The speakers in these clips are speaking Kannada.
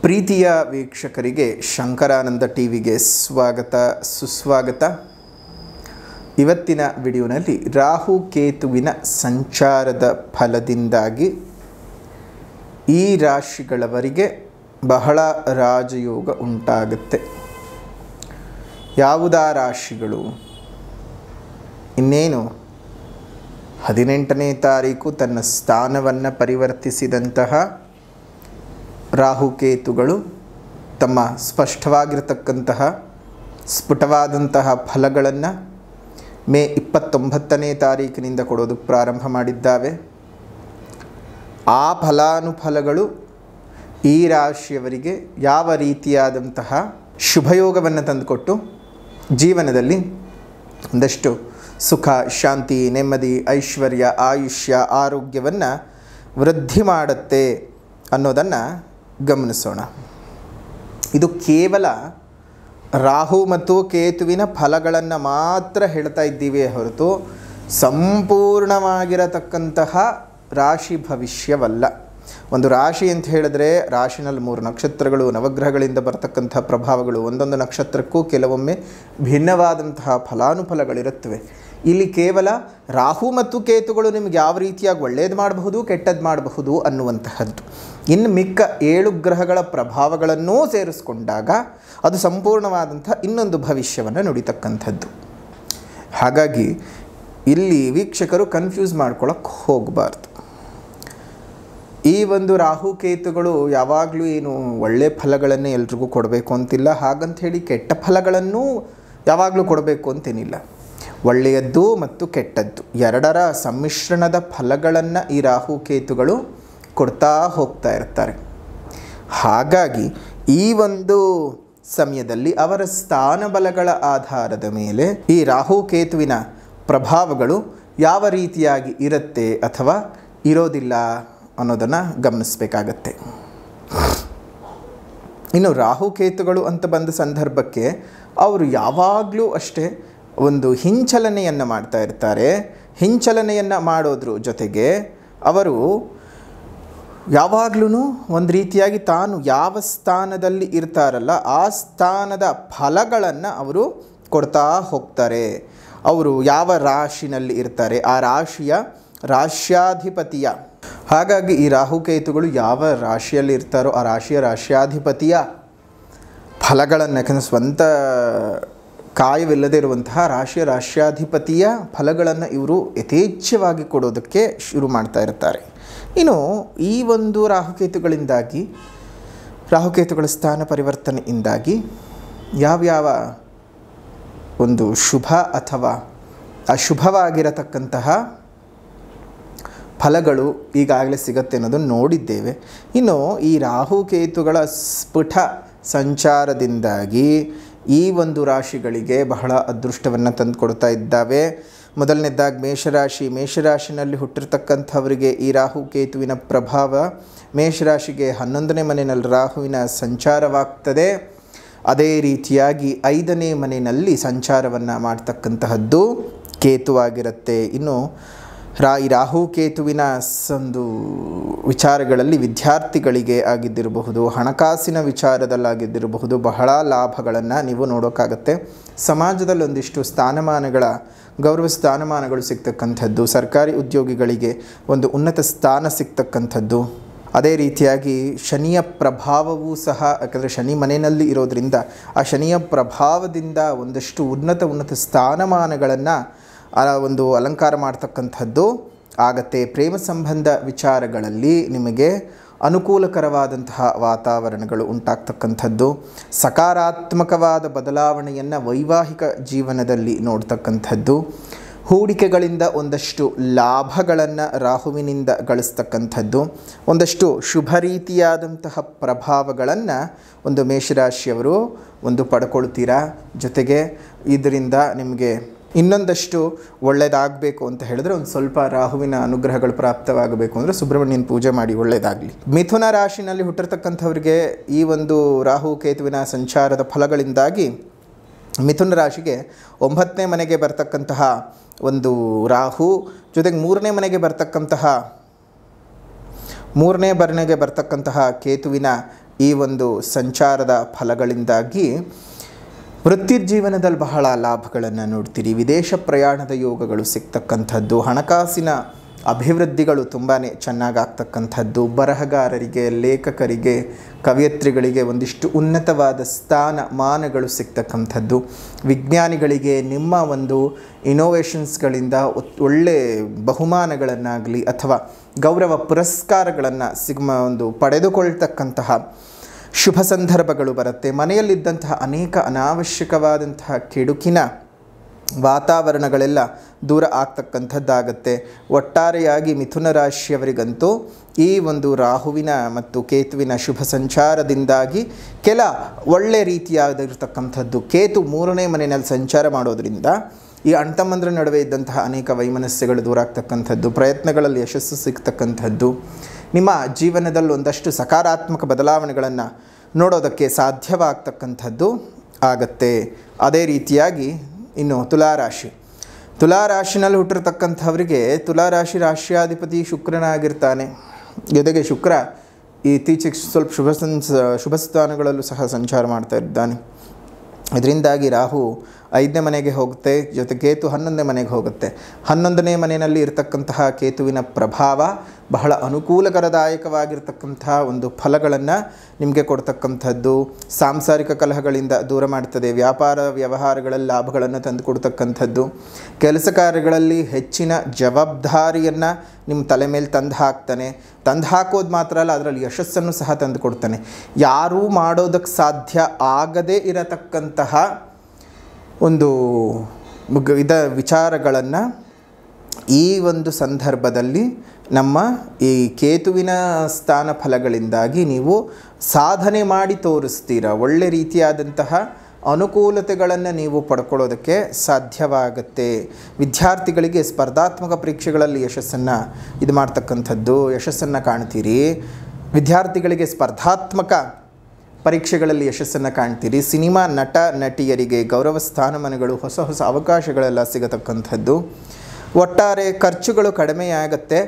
ಪ್ರೀತಿಯ ವೀಕ್ಷಕರಿಗೆ ಶಂಕರಾನಂದ ಟಿವಿಗೆ ಸ್ವಾಗತ ಸುಸ್ವಾಗತ. ಇವತ್ತಿನ ವಿಡಿಯೋನಲ್ಲಿ ರಾಹು ಕೇತುವಿನ ಸಂಚಾರದ ಫಲದಿಂದಾಗಿ ಈ ರಾಶಿಗಳವರಿಗೆ ಬಹಳ ರಾಜಯೋಗ ಉಂಟಾಗುತ್ತೆ. ಯಾವುದಾ ರಾಶಿಗಳು? ಇನ್ನೇನು 18ನೇ ತಾರೀಕು ತನ್ನ ಸ್ಥಾನವನ್ನು ಪರಿವರ್ತಿಸಿದಂತಹ ರಾಹುಕೇತುಗಳು ತಮ್ಮ ಸ್ಪಷ್ಟವಾಗಿರತಕ್ಕಂತಹ ಸ್ಫುಟವಾದಂತಹ ಫಲಗಳನ್ನು ಮೇ 29ನೇ ತಾರೀಕಿನಿಂದ ಕೊಡೋದಕ್ಕೆ ಪ್ರಾರಂಭ ಮಾಡಿದ್ದಾವೆ. ಆ ಫಲಾನುಫಲಗಳು ಈ ರಾಶಿಯವರಿಗೆ ಯಾವ ರೀತಿಯಾದಂತಹ ಶುಭಯೋಗವನ್ನು ತಂದುಕೊಟ್ಟು ಜೀವನದಲ್ಲಿ ಒಂದಷ್ಟು ಸುಖ, ಶಾಂತಿ, ನೆಮ್ಮದಿ, ಐಶ್ವರ್ಯ, ಆಯುಷ್ಯ, ಆರೋಗ್ಯವನ್ನು ವೃದ್ಧಿ ಮಾಡುತ್ತೆ ಅನ್ನೋದನ್ನು ಗಮನಿಸೋಣ. ಇದು ಕೇವಲ ರಾಹು ಮತ್ತು ಕೇತುವಿನ ಫಲಗಳನ್ನು ಮಾತ್ರ ಹೇಳ್ತಾ ಇದ್ದೀವಿ ಹೊರತು ಸಂಪೂರ್ಣವಾಗಿರತಕ್ಕಂತಹ ರಾಶಿ ಭವಿಷ್ಯವಲ್ಲ. ಒಂದು ರಾಶಿ ಅಂತ ಹೇಳಿದ್ರೆ ರಾಶಿನಲ್ಲಿ 3 ನಕ್ಷತ್ರಗಳು, ನವಗ್ರಹಗಳಿಂದ ಬರತಕ್ಕಂಥ ಪ್ರಭಾವಗಳು, ಒಂದೊಂದು ನಕ್ಷತ್ರಕ್ಕೂ ಕೆಲವೊಮ್ಮೆ ಭಿನ್ನವಾದಂತಹ ಫಲಾನುಫಲಗಳಿರುತ್ತವೆ. ಇಲ್ಲಿ ಕೇವಲ ರಾಹು ಮತ್ತು ಕೇತುಗಳು ನಿಮಗೆ ಯಾವ ರೀತಿಯಾಗಿ ಒಳ್ಳೆಯದು ಮಾಡಬಹುದು, ಕೆಟ್ಟದ್ದು ಮಾಡಬಹುದು ಅನ್ನುವಂತಹದ್ದು. ಇನ್ನು ಮಿಕ್ಕ 7 ಗ್ರಹಗಳ ಪ್ರಭಾವಗಳನ್ನೂ ಸೇರಿಸ್ಕೊಂಡಾಗ ಅದು ಸಂಪೂರ್ಣವಾದಂಥ ಇನ್ನೊಂದು ಭವಿಷ್ಯವನ್ನು ನುಡಿತಕ್ಕಂಥದ್ದು. ಹಾಗಾಗಿ ಇಲ್ಲಿ ವೀಕ್ಷಕರು ಕನ್ಫ್ಯೂಸ್ ಮಾಡ್ಕೊಳ್ಳೋಕ್ಕೆ ಹೋಗಬಾರ್ದು. ಈ ಒಂದು ರಾಹುಕೇತುಗಳು ಯಾವಾಗಲೂ ಏನು ಒಳ್ಳೆಯ ಫಲಗಳನ್ನೇ ಎಲ್ರಿಗೂ ಕೊಡಬೇಕು ಅಂತಿಲ್ಲ, ಹಾಗಂತ ಹೇಳಿ ಕೆಟ್ಟ ಫಲಗಳನ್ನು ಯಾವಾಗಲೂ ಕೊಡಬೇಕು ಅಂತೇನಿಲ್ಲ. ಒಳ್ಳೆಯದ್ದು ಮತ್ತು ಕೆಟ್ಟದ್ದು ಎರಡರ ಸಮ್ಮಿಶ್ರಣದ ಫಲಗಳನ್ನು ಈ ರಾಹುಕೇತುಗಳು ಕೊಡ್ತಾ ಹೋಗ್ತಾ ಇರ್ತಾರೆ. ಹಾಗಾಗಿ ಈ ಒಂದು ಸಮಯದಲ್ಲಿ ಅವರ ಸ್ಥಾನಬಲಗಳ ಆಧಾರದ ಮೇಲೆ ಈ ರಾಹುಕೇತುವಿನ ಪ್ರಭಾವಗಳು ಯಾವ ರೀತಿಯಾಗಿ ಇರುತ್ತೆ ಅಥವಾ ಇರೋದಿಲ್ಲ ಅನ್ನೋದನ್ನು ಗಮನಿಸಬೇಕಾಗತ್ತೆ. ಇನ್ನು ರಾಹುಕೇತುಗಳು ಅಂತ ಬಂದ ಸಂದರ್ಭಕ್ಕೆ ಅವರು ಯಾವಾಗಲೂ ಅಷ್ಟೇ ಒಂದು ಹಿಂಚಲನೆಯನ್ನು ಮಾಡ್ತಾ ಇರ್ತಾರೆ. ಹಿಂಚಲನೆಯನ್ನು ಮಾಡೋದ್ರ ಜೊತೆಗೆ ಅವರು ಯಾವಾಗಲೂ ಒಂದು ರೀತಿಯಾಗಿ ತಾನು ಯಾವ ಸ್ಥಾನದಲ್ಲಿ ಇರ್ತಾರಲ್ಲ ಆ ಸ್ಥಾನದ ಫಲಗಳನ್ನು ಅವರು ಕೊಡ್ತಾ ಹೋಗ್ತಾರೆ. ಅವರು ಯಾವ ರಾಶಿನಲ್ಲಿ ಇರ್ತಾರೆ ಆ ರಾಶಿಯ ರಾಶ್ಯಾಧಿಪತಿಯ, ಹಾಗಾಗಿ ಈ ರಾಹುಕೇತುಗಳು ಯಾವ ರಾಶಿಯಲ್ಲಿ ಇರ್ತಾರೋ ಆ ರಾಶಿಯ ರಾಶ್ಯಾಧಿಪತಿಯ ಫಲಗಳನ್ನು, ಯಾಕಂದರೆ ಸ್ವಂತ ಕಾಯವಿಲ್ಲದೆ ಇರುವಂತಹ ರಾಶಿಯ ರಾಶ್ಯಾಧಿಪತಿಯ ಫಲಗಳನ್ನು ಇವರು ಯಥೇಚ್ಛವಾಗಿ ಕೊಡೋದಕ್ಕೆ ಶುರು ಮಾಡ್ತಾ ಇರ್ತಾರೆ. ಇನ್ನು ಈ ಒಂದು ರಾಹುಕೇತುಗಳ ಸ್ಥಾನ ಪರಿವರ್ತನೆಯಿಂದಾಗಿ ಯಾವ್ಯಾವ ಒಂದು ಶುಭ ಅಥವಾ ಅಶುಭವಾಗಿರತಕ್ಕಂತಹ ಫಲಗಳು ಈಗಾಗಲೇ ಸಿಗುತ್ತೆ ಅನ್ನೋದನ್ನು ನೋಡಿದ್ದೇವೆ. ಇನ್ನು ಈ ರಾಹುಕೇತುಗಳ ಸ್ಫುಟ ಸಂಚಾರದಿಂದಾಗಿ ಈ ಒಂದು ರಾಶಿಗಳಿಗೆ ಬಹಳ ಅದೃಷ್ಟವನ್ನು ತಂದುಕೊಡ್ತಾ ಇದ್ದಾವೆ. ಮೊದಲನೇದಾಗಿ ಮೇಷರಾಶಿನಲ್ಲಿ ಹುಟ್ಟಿರ್ತಕ್ಕಂಥವರಿಗೆ ಈ ರಾಹುಕೇತುವಿನ ಪ್ರಭಾವ, ಮೇಷರಾಶಿಗೆ 11ನೇ ಮನೆಯಲ್ಲಿ ರಾಹುವಿನ ಸಂಚಾರವಾಗ್ತದೆ. ಅದೇ ರೀತಿಯಾಗಿ 5ನೇ ಮನೆಯಲ್ಲಿ ಸಂಚಾರವನ್ನು ಮಾಡ್ತಕ್ಕಂತಹದ್ದು ಕೇತುವಾಗಿರುತ್ತೆ. ಇನ್ನು ಈ ರಾಹುಕೇತುವಿನ ಒಂದು ವಿಚಾರಗಳಲ್ಲಿ ವಿದ್ಯಾರ್ಥಿಗಳಿಗೆ ಆಗಿದ್ದಿರಬಹುದು, ಹಣಕಾಸಿನ ವಿಚಾರದಲ್ಲಾಗಿದ್ದಿರಬಹುದು ಬಹಳ ಲಾಭಗಳನ್ನು ನೀವು ನೋಡೋಕ್ಕಾಗತ್ತೆ. ಸಮಾಜದಲ್ಲಿ ಒಂದಿಷ್ಟು ಗೌರವ ಸ್ಥಾನಮಾನಗಳು ಸಿಗ್ತಕ್ಕಂಥದ್ದು, ಸರ್ಕಾರಿ ಉದ್ಯೋಗಿಗಳಿಗೆ ಒಂದು ಉನ್ನತ ಸ್ಥಾನ ಸಿಗ್ತಕ್ಕಂಥದ್ದು. ಅದೇ ರೀತಿಯಾಗಿ ಶನಿಯ ಪ್ರಭಾವವೂ ಸಹ, ಯಾಕಂದರೆ ಶನಿ ಮನೆಯಲ್ಲಿ ಇರೋದರಿಂದ ಆ ಶನಿಯ ಪ್ರಭಾವದಿಂದ ಒಂದಷ್ಟು ಉನ್ನತ ಸ್ಥಾನಮಾನಗಳನ್ನು ಒಂದು ಅಲಂಕಾರ ಮಾಡ್ತಕ್ಕಂಥದ್ದು ಆಗತ್ತೆ. ಪ್ರೇಮ ಸಂಬಂಧ ವಿಚಾರಗಳಲ್ಲಿ ನಿಮಗೆ ಅನುಕೂಲಕರವಾದಂತಹ ವಾತಾವರಣಗಳು ಉಂಟಾಗ್ತಕ್ಕಂಥದ್ದು, ಸಕಾರಾತ್ಮಕವಾದ ಬದಲಾವಣೆಯನ್ನು ವೈವಾಹಿಕ ಜೀವನದಲ್ಲಿ ನೋಡ್ತಕ್ಕಂಥದ್ದು, ಹೂಡಿಕೆಗಳಿಂದ ಒಂದಷ್ಟು ಲಾಭಗಳನ್ನು ರಾಹುವಿನಿಂದ ಗಳಿಸ್ತಕ್ಕಂಥದ್ದು, ಒಂದಷ್ಟು ಶುಭ ರೀತಿಯಾದಂತಹ ಪ್ರಭಾವಗಳನ್ನು ಒಂದು ಮೇಷರಾಶಿಯವರು ಪಡ್ಕೊಳ್ತೀರಾ. ಜೊತೆಗೆ ಇದರಿಂದ ನಿಮಗೆ ಇನ್ನೊಂದಷ್ಟು ಒಳ್ಳೆಯದಾಗಬೇಕು ಅಂತ ಹೇಳಿದ್ರೆ ಒಂದು ಸ್ವಲ್ಪ ರಾಹುವಿನ ಅನುಗ್ರಹಗಳು ಪ್ರಾಪ್ತವಾಗಬೇಕು ಅಂದರೆ ಸುಬ್ರಹ್ಮಣ್ಯನ ಪೂಜೆ ಮಾಡಿ ಒಳ್ಳೆಯದಾಗಲಿ. ಮಿಥುನ ರಾಶಿನಲ್ಲಿ ಹುಟ್ಟಿರ್ತಕ್ಕಂಥವ್ರಿಗೆ ಈ ಒಂದು ರಾಹುಕೇತುವಿನ ಸಂಚಾರದ ಫಲಗಳಿಂದಾಗಿ ಮಿಥುನ ರಾಶಿಗೆ 9ನೇ ಮನೆಗೆ ಬರ್ತಕ್ಕಂತಹ ಒಂದು ರಾಹು, ಜೊತೆಗೆ 3ನೇ ಮನೆಗೆ ಬರ್ತಕ್ಕಂತಹ ಕೇತುವಿನ ಈ ಒಂದು ಸಂಚಾರದ ಫಲಗಳಿಂದಾಗಿ ವೃತ್ತಿಜೀವನದಲ್ಲಿ ಬಹಳ ಲಾಭಗಳನ್ನು ನೋಡ್ತೀರಿ. ವಿದೇಶ ಪ್ರಯಾಣದ ಯೋಗಗಳು ಸಿಗ್ತಕ್ಕಂಥದ್ದು, ಹಣಕಾಸಿನ ಅಭಿವೃದ್ಧಿಗಳು ತುಂಬಾ ಚೆನ್ನಾಗಾಗ್ತಕ್ಕಂಥದ್ದು, ಬರಹಗಾರರಿಗೆ, ಲೇಖಕರಿಗೆ, ಕವಯತ್ರಿಗಳಿಗೆ ಒಂದಿಷ್ಟು ಉನ್ನತವಾದ ಸ್ಥಾನಮಾನಗಳು ಸಿಗ್ತಕ್ಕಂಥದ್ದು, ವಿಜ್ಞಾನಿಗಳಿಗೆ ನಿಮ್ಮ ಒಂದು ಇನೋವೇಷನ್ಸ್ಗಳಿಂದ ಒಳ್ಳೆ ಬಹುಮಾನಗಳನ್ನಾಗಲಿ ಅಥವಾ ಗೌರವ ಪುರಸ್ಕಾರಗಳನ್ನು ಪಡೆದುಕೊಳ್ತಕ್ಕಂತಹ ಶುಭ ಸಂದರ್ಭಗಳು ಬರುತ್ತೆ. ಮನೆಯಲ್ಲಿದ್ದಂತಹ ಅನೇಕ ಅನಾವಶ್ಯಕವಾದಂತಹ ಕೆಡುಕಿನ ವಾತಾವರಣಗಳೆಲ್ಲ ದೂರ ಆಗ್ತಕ್ಕಂಥದ್ದಾಗತ್ತೆ. ಒಟ್ಟಾರೆಯಾಗಿ ಮಿಥುನ ರಾಶಿಯವರಿಗಂತೂ ಈ ಒಂದು ರಾಹುವಿನ ಮತ್ತು ಕೇತುವಿನ ಶುಭ ಸಂಚಾರದಿಂದಾಗಿ ಕೆಲ ಒಳ್ಳೆ ರೀತಿಯಾಗಿರ್ತಕ್ಕಂಥದ್ದು. ಕೇತು 3ನೇ ಮನೆಯಲ್ಲಿ ಸಂಚಾರ ಮಾಡೋದರಿಂದ ಈ ಅಣ್ತಮ್ಮಂದ್ರ ನಡುವೆ ಇದ್ದಂತಹ ಅನೇಕ ವೈಮನಸ್ಯಗಳು ದೂರ ಆಗ್ತಕ್ಕಂಥದ್ದು, ಪ್ರಯತ್ನಗಳಲ್ಲಿ ಯಶಸ್ಸು ಸಿಗ್ತಕ್ಕಂಥದ್ದು, ನಿಮ್ಮ ಜೀವನದಲ್ಲಿ ಒಂದಷ್ಟು ಸಕಾರಾತ್ಮಕ ಬದಲಾವಣೆಗಳನ್ನು ನೋಡೋದಕ್ಕೆ ಸಾಧ್ಯವಾಗ್ತಕ್ಕಂಥದ್ದು ಆಗತ್ತೆ. ಅದೇ ರೀತಿಯಾಗಿ ಇನ್ನು ತುಲಾರಾಶಿನಲ್ಲಿ ಹುಟ್ಟಿರ್ತಕ್ಕಂಥವರಿಗೆ ತುಲಾರಾಶಿ ರಾಶಿಯಾಧಿಪತಿ ಶುಕ್ರನಾಗಿರ್ತಾನೆ. ಜೊತೆಗೆ ಶುಕ್ರ ಇತ್ತೀಚೆಗೆ ಸ್ವಲ್ಪ ಶುಭ ಸ್ಥಾನಗಳಲ್ಲೂ ಸಹ ಸಂಚಾರ ಮಾಡ್ತಾ ಇದ್ದಾನೆ. ಇದರಿಂದಾಗಿ ರಾಹು 5ನೇ ಮನೆಗೆ ಹೋಗುತ್ತೆ, ಜೊತೆ ಕೇತು 11ನೇ ಮನೆಗೆ ಹೋಗುತ್ತೆ. 11ನೇ ಮನೆಯಲ್ಲಿ ಇರತಕ್ಕಂತಹ ಕೇತುವಿನ ಪ್ರಭಾವ ಬಹಳ ಅನುಕೂಲಕರದಾಯಕವಾಗಿರ್ತಕ್ಕಂತಹ ಒಂದು ಫಲಗಳನ್ನು ನಿಮಗೆ ಕೊಡ್ತಕ್ಕಂಥದ್ದು. ಸಾಂಸಾರಿಕ ಕಲಹಗಳಿಂದ ದೂರ ಮಾಡ್ತದೆ, ವ್ಯಾಪಾರ ವ್ಯವಹಾರಗಳಲ್ಲಿ ಲಾಭಗಳನ್ನು ತಂದುಕೊಡ್ತಕ್ಕಂಥದ್ದು, ಕೆಲಸ ಕಾರ್ಯಗಳಲ್ಲಿ ಹೆಚ್ಚಿನ ಜವಾಬ್ದಾರಿಯನ್ನು ನಿಮ್ಮ ತಲೆ ಮೇಲೆ ತಂದು ಹಾಕೋದು ಮಾತ್ರ ಅಲ್ಲ, ಅದರಲ್ಲಿ ಯಶಸ್ಸನ್ನು ಸಹ ತಂದು ಕೊಡ್ತಾನೆ. ಯಾರೂ ಮಾಡೋದಕ್ಕೆ ಸಾಧ್ಯ ಆಗದೇ ಇರತಕ್ಕಂತಹ ಒಂದು ವಿಚಾರಗಳನ್ನು ಈ ಒಂದು ಸಂದರ್ಭದಲ್ಲಿ ನಮ್ಮ ಈ ಕೇತುವಿನ ಸ್ಥಾನ ಫಲಗಳಿಂದಾಗಿ ನೀವು ಸಾಧನೆ ಮಾಡಿ ತೋರಿಸ್ತೀರ. ಒಳ್ಳೆ ರೀತಿಯಾದಂತಹ ಅನುಕೂಲತೆಗಳನ್ನು ನೀವು ಪಡ್ಕೊಳ್ಳೋದಕ್ಕೆ ಸಾಧ್ಯವಾಗುತ್ತೆ. ವಿದ್ಯಾರ್ಥಿಗಳಿಗೆ ಸ್ಪರ್ಧಾತ್ಮಕ ಪರೀಕ್ಷೆಗಳಲ್ಲಿ ಯಶಸ್ಸನ್ನು ಕಾಣ್ತೀರಿ. ವಿದ್ಯಾರ್ಥಿಗಳಿಗೆ ಸ್ಪರ್ಧಾತ್ಮಕ ಪರೀಕ್ಷೆಗಳಲ್ಲಿ ಯಶಸ್ಸನ್ನು ಕಾಣ್ತೀರಿ. ಸಿನಿಮಾ ನಟ ನಟಿಯರಿಗೆ ಗೌರವ ಸ್ಥಾನಮಾನಗಳು, ಹೊಸ ಅವಕಾಶಗಳೆಲ್ಲ ಸಿಗತಕ್ಕಂಥದ್ದು. ಒಟ್ಟಾರೆ ಖರ್ಚುಗಳು ಕಡಿಮೆಯಾಗತ್ತೆ,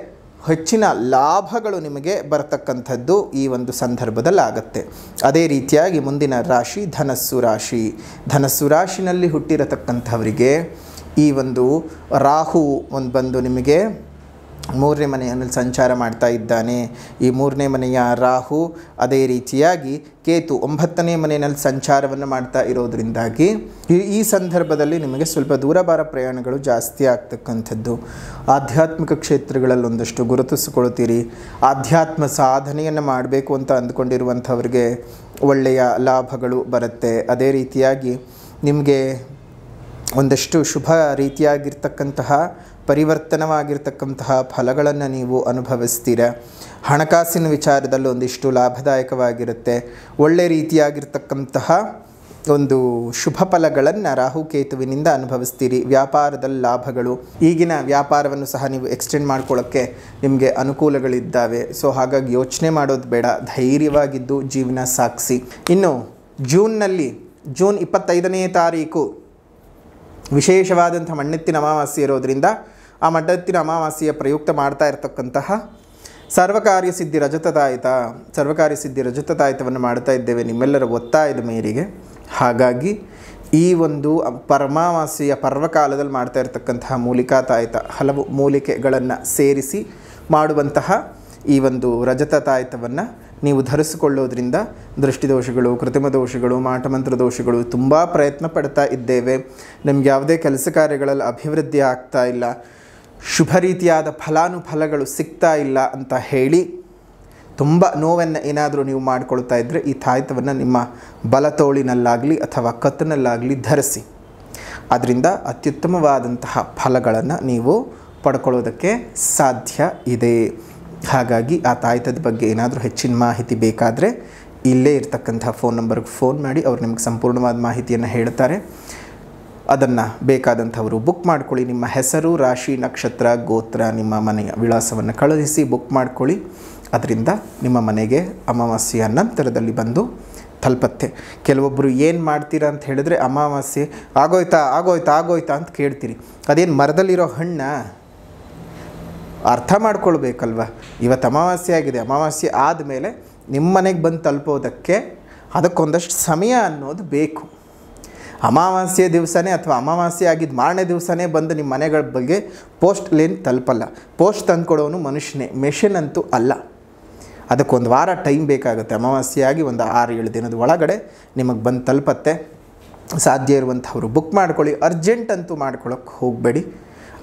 ಹೆಚ್ಚಿನ ಲಾಭಗಳು ನಿಮಗೆ ಬರತಕ್ಕಂಥದ್ದು ಈ ಒಂದು ಸಂದರ್ಭದಲ್ಲಿ ಆಗುತ್ತೆ. ಅದೇ ರೀತಿಯಾಗಿ ಮುಂದಿನ ರಾಶಿ ಧನಸ್ಸು ರಾಶಿನಲ್ಲಿ ಹುಟ್ಟಿರತಕ್ಕಂಥವರಿಗೆ ಈ ಒಂದು ರಾಹು ಬಂದು ನಿಮಗೆ 3ನೇ ಮನೆಯಲ್ಲಿ ಸಂಚಾರ ಮಾಡ್ತಾ ಇದ್ದಾನೆ. ಈ 3ನೇ ಮನೆಯ ರಾಹು ಅದೇ ರೀತಿಯಾಗಿ ಕೇತು 9ನೇ ಮನೆಯಲ್ಲಿ ಸಂಚಾರವನ್ನು ಮಾಡ್ತಾ ಇರೋದರಿಂದಾಗಿ ಈ ಸಂದರ್ಭದಲ್ಲಿ ನಿಮಗೆ ಸ್ವಲ್ಪ ದೂರಭಾರ ಪ್ರಯಾಣಗಳು ಜಾಸ್ತಿ ಆಗ್ತಕ್ಕಂಥದ್ದು. ಆಧ್ಯಾತ್ಮಿಕ ಕ್ಷೇತ್ರಗಳಲ್ಲಿ ಒಂದಷ್ಟು ಗುರುತಿಸಿಕೊಳ್ತೀರಿ. ಆಧ್ಯಾತ್ಮ ಸಾಧನೆಯನ್ನು ಮಾಡಬೇಕು ಅಂತ ಅಂದ್ಕೊಂಡಿರುವಂಥವ್ರಿಗೆ ಒಳ್ಳೆಯ ಲಾಭಗಳು ಬರುತ್ತೆ. ಅದೇ ರೀತಿಯಾಗಿ ನಿಮಗೆ ಒಂದಷ್ಟು ಶುಭ ರೀತಿಯಾಗಿರ್ತಕ್ಕಂತಹ ಪರಿವರ್ತನವಾಗಿರ್ತಕ್ಕಂತಹ ಫಲಗಳನ್ನು ನೀವು ಅನುಭವಿಸ್ತೀರ. ಹಣಕಾಸಿನ ವಿಚಾರದಲ್ಲಿ ಒಂದಿಷ್ಟು ಲಾಭದಾಯಕವಾಗಿರುತ್ತೆ. ಒಳ್ಳೆ ರೀತಿಯಾಗಿರ್ತಕ್ಕಂತಹ ಒಂದು ಶುಭ ಫಲಗಳನ್ನು ರಾಹುಕೇತುವಿನಿಂದ ಅನುಭವಿಸ್ತೀರಿ. ವ್ಯಾಪಾರದಲ್ಲಿ ಲಾಭಗಳು, ಈಗಿನ ವ್ಯಾಪಾರವನ್ನು ಸಹ ನೀವು ಎಕ್ಸ್ಟೆಂಡ್ ಮಾಡ್ಕೊಳ್ಳೋಕ್ಕೆ ನಿಮಗೆ ಅನುಕೂಲಗಳಿದ್ದಾವೆ. ಸೊ ಹಾಗಾಗಿ ಯೋಚನೆ ಮಾಡೋದು ಬೇಡ, ಧೈರ್ಯವಾಗಿದ್ದು ಜೀವನ ಸಾಗಿಸಿ. ಇನ್ನು ಜೂನ್ 25ನೇ ತಾರೀಕು ವಿಶೇಷವಾದಂಥ ಮಣ್ಣೆತ್ತಿನ ಅಮಾವಾಸ್ಯೆ ಇರೋದರಿಂದ ಆ ಮಣ್ಣೆತ್ತಿನ ಅಮಾವಾಸ್ಯೆಯ ಪ್ರಯುಕ್ತ ಮಾಡ್ತಾ ಇರತಕ್ಕಂತಹ ಸರ್ವಕಾರ್ಯ ಸಿದ್ಧಿ ರಜತತಾಯಿತವನ್ನು ಮಾಡ್ತಾ ಇದ್ದೇವೆ ನಿಮ್ಮೆಲ್ಲರ ಒತ್ತಾಯದ ಮೇರೆಗೆ. ಹಾಗಾಗಿ ಈ ಒಂದು ಅಮಾವಾಸ್ಯೆಯ ಪರ್ವಕಾಲದಲ್ಲಿ ಮಾಡ್ತಾ ಇರತಕ್ಕಂತಹ ಮೂಲಿಕಾ ತಾಯಿತ, ಹಲವು ಮೂಲಿಕೆಗಳನ್ನು ಸೇರಿಸಿ ಮಾಡುವಂತಹ ಈ ಒಂದು ರಜತ ತಾಯಿತವನ್ನು ನೀವು ಧರಿಸಿಕೊಳ್ಳೋದ್ರಿಂದ ದೃಷ್ಟಿದೋಷಗಳು, ಕೃತ್ರಿಮ ದೋಷಗಳು, ಮಾಟಮಂತ್ರ ದೋಷಗಳು ತುಂಬ ಪ್ರಯತ್ನ ಪಡ್ತಾ ಇದ್ದೇವೆ, ನಮ್ಗೆ ಯಾವುದೇ ಕೆಲಸ ಕಾರ್ಯಗಳಲ್ಲಿ ಅಭಿವೃದ್ಧಿ ಆಗ್ತಾ ಇಲ್ಲ, ಶುಭ ರೀತಿಯಾದ ಫಲಾನುಫಲಗಳು ಸಿಗ್ತಾ ಇಲ್ಲ ಅಂತ ಹೇಳಿ ತುಂಬ ನೋವನ್ನು ಏನಾದರೂ ನೀವು ಮಾಡ್ಕೊಳ್ತಾ ಇದ್ದರೆ ಈ ತಾಯಿತವನ್ನು ನಿಮ್ಮ ಬಲತೋಳಿನಲ್ಲಾಗಲಿ ಅಥವಾ ಕತ್ತಿನಲ್ಲಾಗಲಿ ಧರಿಸಿ. ಅದರಿಂದ ಅತ್ಯುತ್ತಮವಾದಂತಹ ಫಲಗಳನ್ನು ನೀವು ಪಡ್ಕೊಳ್ಳೋದಕ್ಕೆ ಸಾಧ್ಯ ಇದೆ. ಹಾಗಾಗಿ ಆ ತಾಯಿತದ ಬಗ್ಗೆ ಏನಾದರೂ ಹೆಚ್ಚಿನ ಮಾಹಿತಿ ಬೇಕಾದರೆ ಇಲ್ಲೇ ಇರ್ತಕ್ಕಂಥ ಫೋನ್ ನಂಬರ್ಗೆ ಫೋನ್ ಮಾಡಿ, ಅವರು ನಿಮಗೆ ಸಂಪೂರ್ಣವಾದ ಮಾಹಿತಿಯನ್ನು ಹೇಳ್ತಾರೆ. ಅದನ್ನು ಬೇಕಾದಂಥವರು ಬುಕ್ ಮಾಡ್ಕೊಳ್ಳಿ. ನಿಮ್ಮ ಹೆಸರು, ರಾಶಿ, ನಕ್ಷತ್ರ, ಗೋತ್ರ, ನಿಮ್ಮ ಮನೆಯ ವಿಳಾಸವನ್ನು ಕಳುಹಿಸಿ ಬುಕ್ ಮಾಡ್ಕೊಳ್ಳಿ. ಅದರಿಂದ ನಿಮ್ಮ ಮನೆಗೆ ಅಮಾವಾಸ್ಯೆಯ ನಂತರದಲ್ಲಿ ಬಂದು ತಲುಪತ್ತೆ. ಕೆಲವೊಬ್ಬರು ಏನು ಮಾಡ್ತೀರಾ ಅಂತ ಹೇಳಿದ್ರೆ, ಅಮಾವಾಸ್ಯೆ ಆಗೋಯ್ತಾ ಅಂತ ಕೇಳ್ತೀರಿ. ಅದೇನು ಮರದಲ್ಲಿರೋ ಹಣ್ಣ ಅರ್ಥ ಮಾಡ್ಕೊಳ್ಬೇಕಲ್ವ. ಇವತ್ತು ಅಮಾವಾಸ್ಯೆ ಆಗಿದೆ, ಅಮಾವಾಸ್ಯೆ ಆದಮೇಲೆ ನಿಮ್ಮ ಮನೆಗೆ ಬಂದು ತಲುಪೋದಕ್ಕೆ ಅದಕ್ಕೊಂದಷ್ಟು ಸಮಯ ಅನ್ನೋದು ಬೇಕು. ಅಮಾವಾಸ್ಯೆ ದಿವಸನೇ ಅಥವಾ ಅಮಾವಾಸ್ಯೆ ಆಗಿದ್ದು ಮಾರನೇ ದಿವಸನೇ ಬಂದು ನಿಮ್ಮ ಮನೆಗಳ ಬಗ್ಗೆ ಪೋಸ್ಟ್ ಲೇನ್ ತಲುಪಲ್ಲ. ಪೋಸ್ಟ್ ತಂದುಕೊಡೋನು ಮನುಷ್ಯನೇ, ಮೆಷಿನ್ ಅಂತೂ ಅಲ್ಲ. ಅದಕ್ಕೊಂದು ವಾರ ಟೈಮ್ ಬೇಕಾಗುತ್ತೆ. ಅಮಾವಾಸ್ಯೆಯಾಗಿ ಒಂದು 6-7 ದಿನದ ಒಳಗಡೆ ನಿಮಗೆ ಬಂದು ತಲುಪತ್ತೆ. ಸಾಧ್ಯ ಇರುವಂಥವ್ರು ಬುಕ್ ಮಾಡ್ಕೊಳ್ಳಿ. ಅರ್ಜೆಂಟ್ ಅಂತೂ ಮಾಡ್ಕೊಳ್ಳೋಕ್ಕೆ ಹೋಗಬೇಡಿ.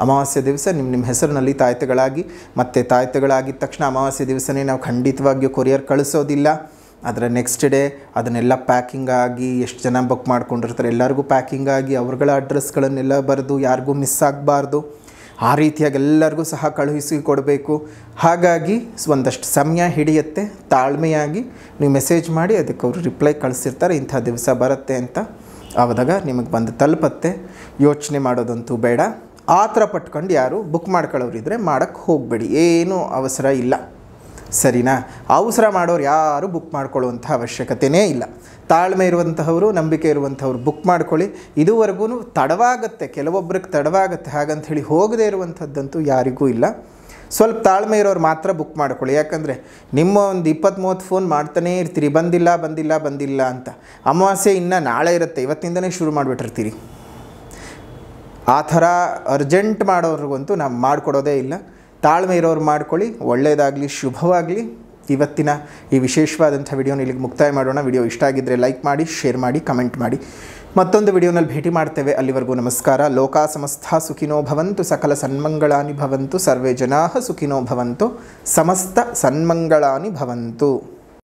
ಅಮಾವಾಸ್ಯೆ ದಿವಸ ನಿಮ್ಮ ಹೆಸರಿನಲ್ಲಿ ತಾಯ್ತೆಗಳಾಗಿ, ಮತ್ತು ತಾಯ್ತೆಗಳಾಗಿದ್ದ ತಕ್ಷಣ ಅಮಾವಾಸ್ಯೆ ದಿವಸನೇ ನಾವು ಖಂಡಿತವಾಗಿಯೂ ಕೊರಿಯರ್ ಕಳಿಸೋದಿಲ್ಲ. ಅದರ ನೆಕ್ಸ್ಟ್ ಡೇ ಅದನ್ನೆಲ್ಲ ಪ್ಯಾಕಿಂಗ್ ಆಗಿ, ಎಷ್ಟು ಜನ ಬುಕ್ ಮಾಡ್ಕೊಂಡಿರ್ತಾರೆ ಎಲ್ಲರಿಗೂ ಪ್ಯಾಕಿಂಗ್ ಆಗಿ ಅವ್ರಗಳ ಅಡ್ರೆಸ್ಗಳನ್ನೆಲ್ಲ ಬರೆದು ಯಾರಿಗೂ ಮಿಸ್ ಆಗಬಾರ್ದು. ಆ ರೀತಿಯಾಗಿ ಎಲ್ಲರಿಗೂ ಸಹ ಕಳುಹಿಸಿ ಕೊಡಬೇಕು. ಹಾಗಾಗಿ ಒಂದಷ್ಟು ಸಮಯ ಹಿಡಿಯುತ್ತೆ. ತಾಳ್ಮೆಯಾಗಿ ನೀವು ಮೆಸೇಜ್ ಮಾಡಿ, ಅದಕ್ಕೆ ಅವರು ರಿಪ್ಲೈ ಕಳಿಸಿರ್ತಾರೆ, ಇಂಥ ದಿವಸ ಬರುತ್ತೆ ಅಂತ. ಆವಾಗ ನಿಮಗೆ ಬಂದು ತಲುಪತ್ತೆ. ಯೋಚನೆ ಮಾಡೋದಂತೂ ಬೇಡ. ಆತರ ಪಟ್ಕೊಂಡು ಯಾರು ಬುಕ್ ಮಾಡ್ಕೊಳ್ಳೋರಿದ್ರೆ ಮಾಡೋಕ್ಕೆ ಹೋಗಬೇಡಿ. ಏನೂ ಅವಸರ ಇಲ್ಲ, ಸರಿನಾ? ಅವಸರ ಮಾಡೋರು ಯಾರು ಬುಕ್ ಮಾಡ್ಕೊಳ್ಳುವಂಥ ಅವಶ್ಯಕತೆಯೇ ಇಲ್ಲ. ತಾಳ್ಮೆ ಇರುವಂತಹವರು, ನಂಬಿಕೆ ಇರುವಂಥವ್ರು ಬುಕ್ ಮಾಡ್ಕೊಳ್ಳಿ. ಇದುವರೆಗೂ ತಡವಾಗುತ್ತೆ, ಕೆಲವೊಬ್ಬರಿಗೆ ತಡವಾಗುತ್ತೆ, ಹಾಗಂಥೇಳಿ ಹೋಗದೇ ಇರುವಂಥದ್ದಂತೂ ಯಾರಿಗೂ ಇಲ್ಲ. ಸ್ವಲ್ಪ ತಾಳ್ಮೆ ಇರೋರು ಮಾತ್ರ ಬುಕ್ ಮಾಡ್ಕೊಳ್ಳಿ. ಯಾಕಂದರೆ ನಿಮ್ಮ ಒಂದು 20-30 ಫೋನ್ ಮಾಡ್ತಾನೇ ಇರ್ತೀರಿ, ಬಂದಿಲ್ಲ ಬಂದಿಲ್ಲ ಬಂದಿಲ್ಲ ಅಂತ. ಅಮಾವಾಸ್ಯೆ ಇನ್ನೂ ನಾಳೆ ಇರುತ್ತೆ, ಇವತ್ತಿಂದನೇ ಶುರು ಮಾಡಿಬಿಟ್ಟಿರ್ತೀರಿ. ಆ ಥರ ಅರ್ಜೆಂಟ್ ಮಾಡೋರಿಗಂತೂ ನಾವು ಮಾಡಿಕೊಡೋದೇ ಇಲ್ಲ. ತಾಳ್ಮೆ ಇರೋರು ಮಾಡ್ಕೊಳ್ಳಿ. ಒಳ್ಳೆಯದಾಗಲಿ, ಶುಭವಾಗಲಿ. ಇವತ್ತಿನ ಈ ವಿಶೇಷವಾದಂಥ ವಿಡಿಯೋನ ಇಲ್ಲಿಗೆ ಮುಕ್ತಾಯ ಮಾಡೋಣ. ವಿಡಿಯೋ ಇಷ್ಟ ಆಗಿದ್ದರೆ ಲೈಕ್ ಮಾಡಿ, ಶೇರ್ ಮಾಡಿ, ಕಮೆಂಟ್ ಮಾಡಿ. ಮತ್ತೊಂದು ವಿಡಿಯೋನಲ್ಲಿ ಭೇಟಿ ಮಾಡ್ತೇವೆ. ಅಲ್ಲಿವರೆಗೂ ನಮಸ್ಕಾರ. ಲೋಕಾ ಸಮಸ್ತ ಸುಖಿನೋ ಭವಂತು, ಸಕಲ ಸನ್ಮಂಗಳಾನಿ ಭವಂತು, ಸರ್ವೇ ಜನಾಃ ಸುಖಿನೋ ಭವಂತು, ಸಮಸ್ತ ಸನ್ಮಂಗಳಾನಿ ಭವಂತು.